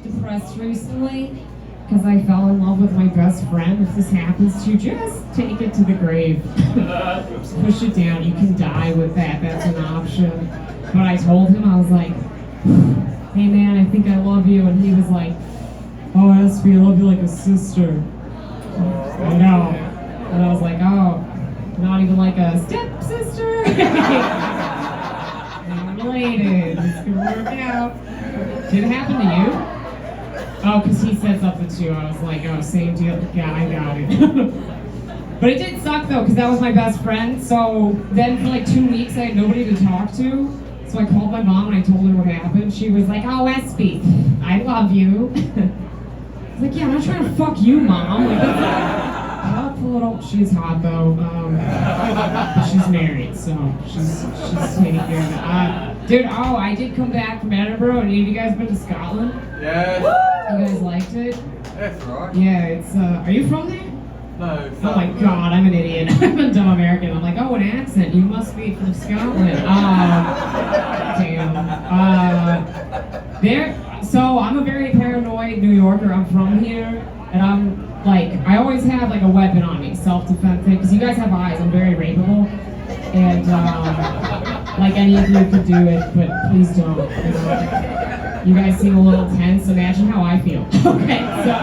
depressed recently because I fell in love with my best friend. If this happens to you, just take it to the grave. Just push it down. You can die with that. That's an option. But I told him, I was like, hey man, I think I love you. And he was like, oh, Espi, I love you like a sister. I know. And I was like, oh, not even like a stepsister? Not related. This could work out. Did it happen to you? Oh, because he said something too. I was like, oh, same deal. Yeah, I got it. But it did suck though, because that was my best friend. So then for like 2 weeks, I had nobody to talk to. So I called my mom and I told her what happened. She was like, oh, Espi, I love you. I was like, yeah, I'm not trying to fuck you, Mom. Like, she's hot though. She's married, so she's taking care of it. Dude, I did come back from Edinburgh. Any of you guys been to Scotland? Yes. You guys liked it? That's right. Yeah, it's, are you from there? No. Oh my god, I'm an idiot. I'm a dumb American. I'm like, oh, an accent. You must be from Scotland. Damn. So I'm a very paranoid New Yorker. I'm from here, and I'm like, I always have like a weapon on me, self-defense thing, because you guys have eyes. I'm very rapeable, and like any of you could do it, but please don't. You guys seem a little tense. Imagine how I feel. Okay, so.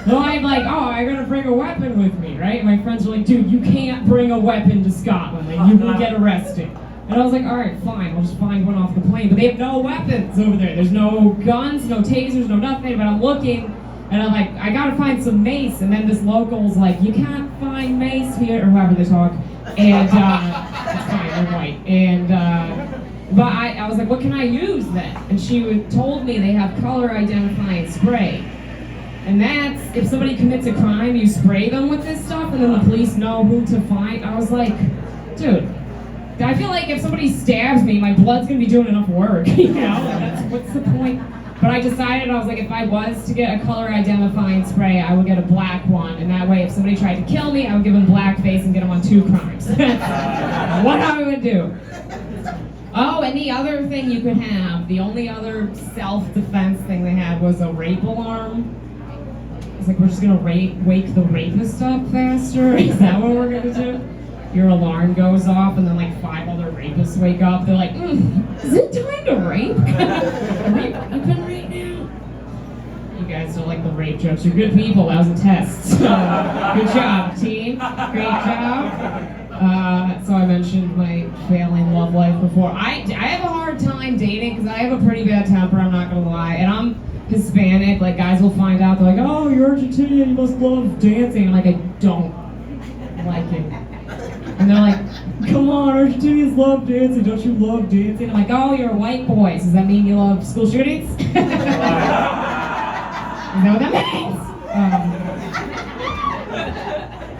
So I'm like, oh, I gotta bring a weapon with me, right? My friends are like, dude, you can't bring a weapon to Scotland, like, you will get arrested. And I was like, all right, fine, I'll just find one off the plane. But they have no weapons over there. There's no guns, no tasers, no nothing. But I'm looking, and I'm like, I gotta find some mace. And then this local's like, you can't find mace here, or however they talk. And it's fine, they're white. And but I was like, what can I use then? And she told me they have color identifying spray. And that's, if somebody commits a crime, you spray them with this stuff, and then the police know who to find. I was like, dude, I feel like if somebody stabs me, my blood's gonna be doing enough work, you know? What's the point? But I decided, I was like, if I was to get a color identifying spray, I would get a black one, and that way if somebody tried to kill me, I would give them blackface and get them on 2 crimes. That's what I would do. Oh, and the other thing you could have, the only other self-defense thing they had was a rape alarm. It's like, we're just gonna wake the rapist up faster? Is that what we're gonna do? Your alarm goes off and then like 5 other rapists wake up. They're like, is it time to rape? Rape open right now? You guys don't like the rape jokes. You're good people. That was a test. So, good job, team. Great job. So I mentioned my failing love life before. I have a hard time dating because I have a pretty bad temper, I'm not gonna lie. And I'm Hispanic, like guys will find out, they're like, oh, you're Argentinian, you must love dancing. I'm like, I don't like it. And they're like, come on, Argentinians love dancing, don't you love dancing? I'm like, oh, you're a white boy, does that mean you love school shootings? Is that what that means?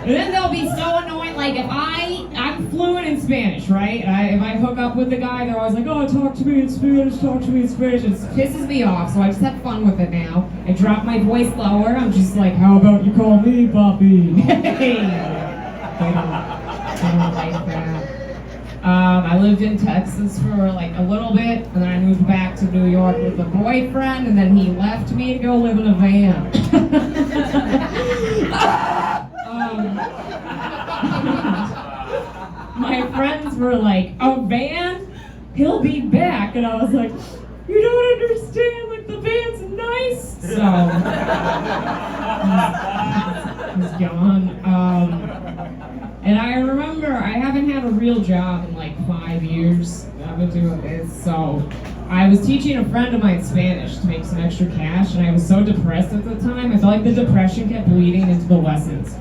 And then they'll be so annoyed, like if I'm fluent in Spanish, right? If I hook up with the guy, they're always like, oh, talk to me in Spanish, talk to me in Spanish. It pisses me off, so I just have fun with it now. I drop my voice lower, I'm just like, how about you call me Papi? Hey! They don't like that. I lived in Texas for like a little bit, and then I moved back to New York with a boyfriend, and then he left me to go live in a van. My friends were like, a van? He'll be back. And I was like, you don't understand, like the van's nice. So, he's gone. And I remember I haven't had a real job in like 5 years. I've been doing this. So I was teaching a friend of mine Spanish to make some extra cash, and I was so depressed at the time. I felt like the depression kept bleeding into the lessons.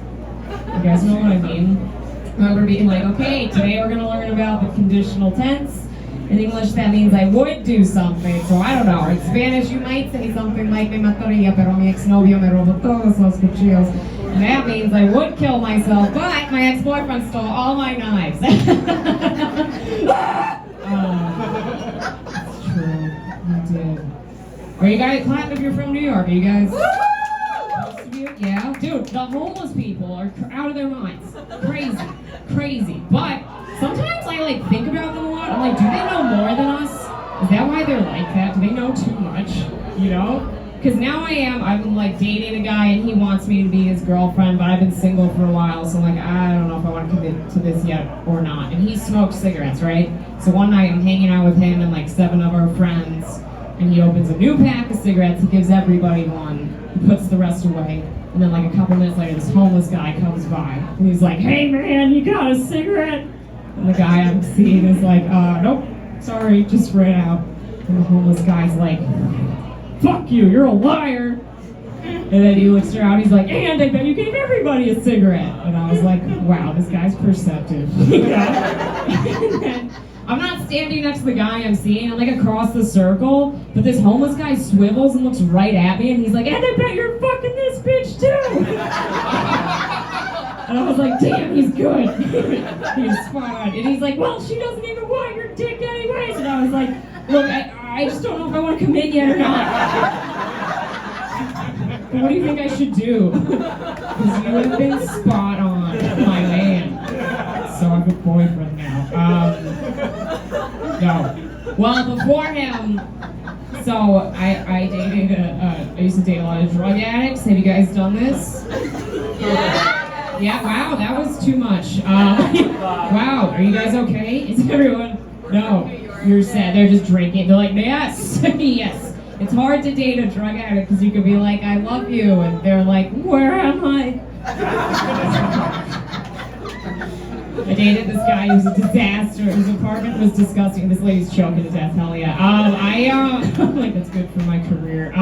You guys know what I mean? I remember being like, okay, today we're going to learn about the conditional tense. In English, that means I would do something. So I don't know. In Spanish, you might say something like, me mataría, pero mi exnovio me robó todos los cuchillos. And that means I would kill myself, but my ex-boyfriend stole all my knives. It's true. He did. Are you guys, clap if you're from New York. Are you guys? Yeah, dude, the homeless people are out of their minds. Crazy. But sometimes I like think about them a lot. I'm like, do they know more than us? Is that why they're like that? Do they know too much? You know? Because now I'm like dating a guy and he wants me to be his girlfriend, but I've been single for a while, so I'm like, I don't know if I want to commit to this yet or not. And he smokes cigarettes, right? So one night I'm hanging out with him and like 7 of our friends, and he opens a new pack of cigarettes, he gives everybody one, he puts the rest away, and then like a couple minutes later this homeless guy comes by, and he's like, hey man, you got a cigarette? And the guy I'm seeing is like, nope, sorry, just ran out. And the homeless guy's like, fuck you, you're a liar. And then he looks around, he's like, and I bet you gave everybody a cigarette. And I was like, wow, this guy's perceptive. And then, I'm not standing next to the guy I'm seeing, I'm like across the circle, but this homeless guy swivels and looks right at me, and he's like, and I bet you're fucking this bitch too. And I was like, damn, he's good. He's spot on. And he's like, well, she doesn't even want your dick anyways. And I was like, look, I just don't know if I want to commit yet or not. But what do you think I should do? Because you have been spot on, my man. So I have a boyfriend now. No. Well, before him, so I dated, I used to date a lot of drug addicts. Have you guys done this? Yeah, wow, that was too much. Wow, are you guys okay? Is everyone? No, you're sad. They're just drinking. They're like, yes, yes. It's hard to date a drug addict because you could be like, I love you, and they're like, where am I? I dated this guy who was a disaster. His apartment was disgusting. This lady's choking to death. Hell yeah. I'm like, that's good for my career.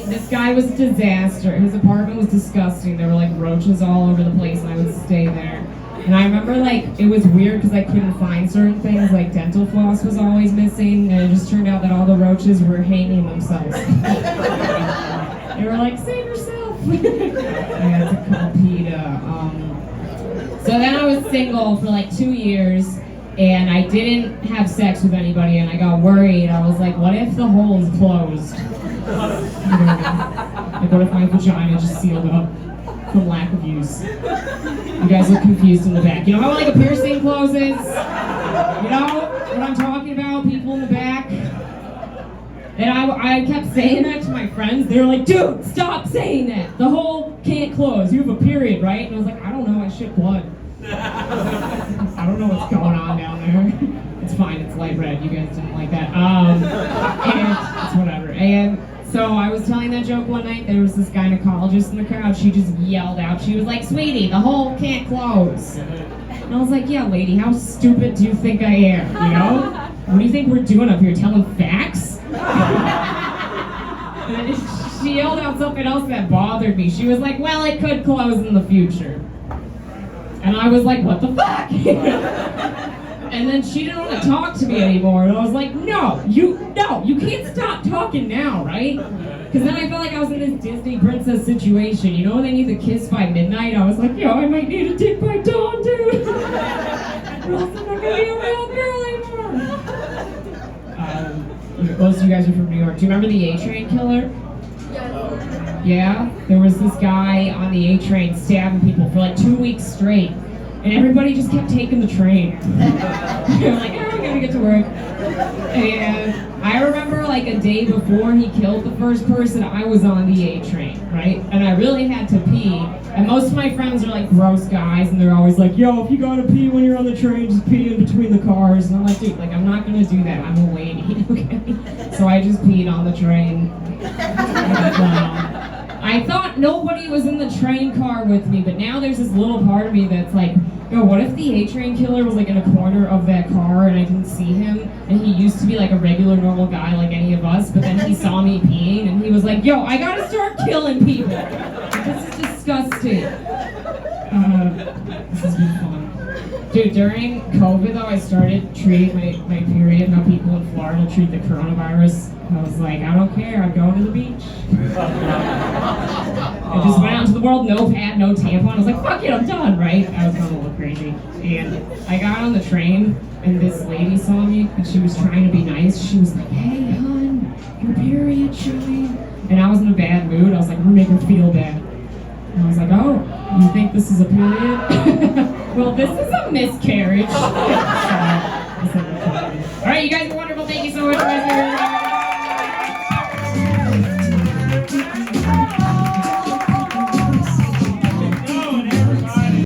This guy was a disaster. His apartment was disgusting. There were like roaches all over the place, and I would stay there. And I remember like it was weird because I couldn't find certain things. Like dental floss was always missing, and it just turned out that all the roaches were hanging themselves. They were like, save yourself. I had to call PETA. So then I was single for like 2 years, and I didn't have sex with anybody, and I got worried. I was like, what if the hole is closed? Like, what if my vagina just sealed up from lack of use? You guys look confused in the back. You know how like a piercing closes? You know what I'm talking about? People in the back. And I kept saying that to my friends. They were like, dude, stop saying that. The hole can't close. You have a period, right? And I was like, I don't know. I shit blood. I don't know what's going on down there. It's fine. It's light red. You guys didn't like that. And it's whatever. And so I was telling that joke one night. There was this gynecologist in the crowd. She just yelled out. She was like, sweetie, the hole can't close. And I was like, yeah, lady, how stupid do you think I am? You know? What do you think we're doing up here? Telling facts? And she yelled out something else that bothered me. She was like, well, it could close in the future. And I was like, what the fuck? And then she didn't want to talk to me anymore. And I was like, no, you can't stop talking now, right? Because then I felt like I was in this Disney princess situation. You know when they need the kiss by midnight? I was like, yo, I might need a dick by dawn, dude. Or else I'm not going to be a real girl anymore. Most of you guys are from New York. Do you remember the A-Train killer? Yeah? There was this guy on the A-Train stabbing people for like 2 weeks straight. And everybody just kept taking the train. They were like, oh, we gotta get to work. And I remember like a day before he killed the first person, I was on the A-Train, right? And I really had to pee. And most of my friends are like gross guys, and they're always like, yo, if you gotta pee when you're on the train, just pee in between the cars. And I'm like, dude, like, I'm not gonna do that. I'm a lady, okay? So I just peed on the train. And, I thought nobody was in the train car with me, but now there's this little part of me that's like, yo, what if the A-Train killer was like in a corner of that car and I didn't see him, and he used to be like a regular normal guy like any of us, but then he saw me peeing and he was like, yo, I gotta start killing people. This is disgusting. This has been fun. Dude, during COVID though, I started treating my period, how people in Florida treat the coronavirus. I was like, I don't care, I'm going to the beach. I just went out into the world, no pad, no tampon. I was like, fuck it, I'm done, right? I was going a little crazy. And I got on the train, and this lady saw me, and she was trying to be nice. She was like, hey, hon, your period showing. And I was in a bad mood. I was like, I'm gonna make her feel bad. And I was like, oh, you think this is a period? Well, this is a miscarriage.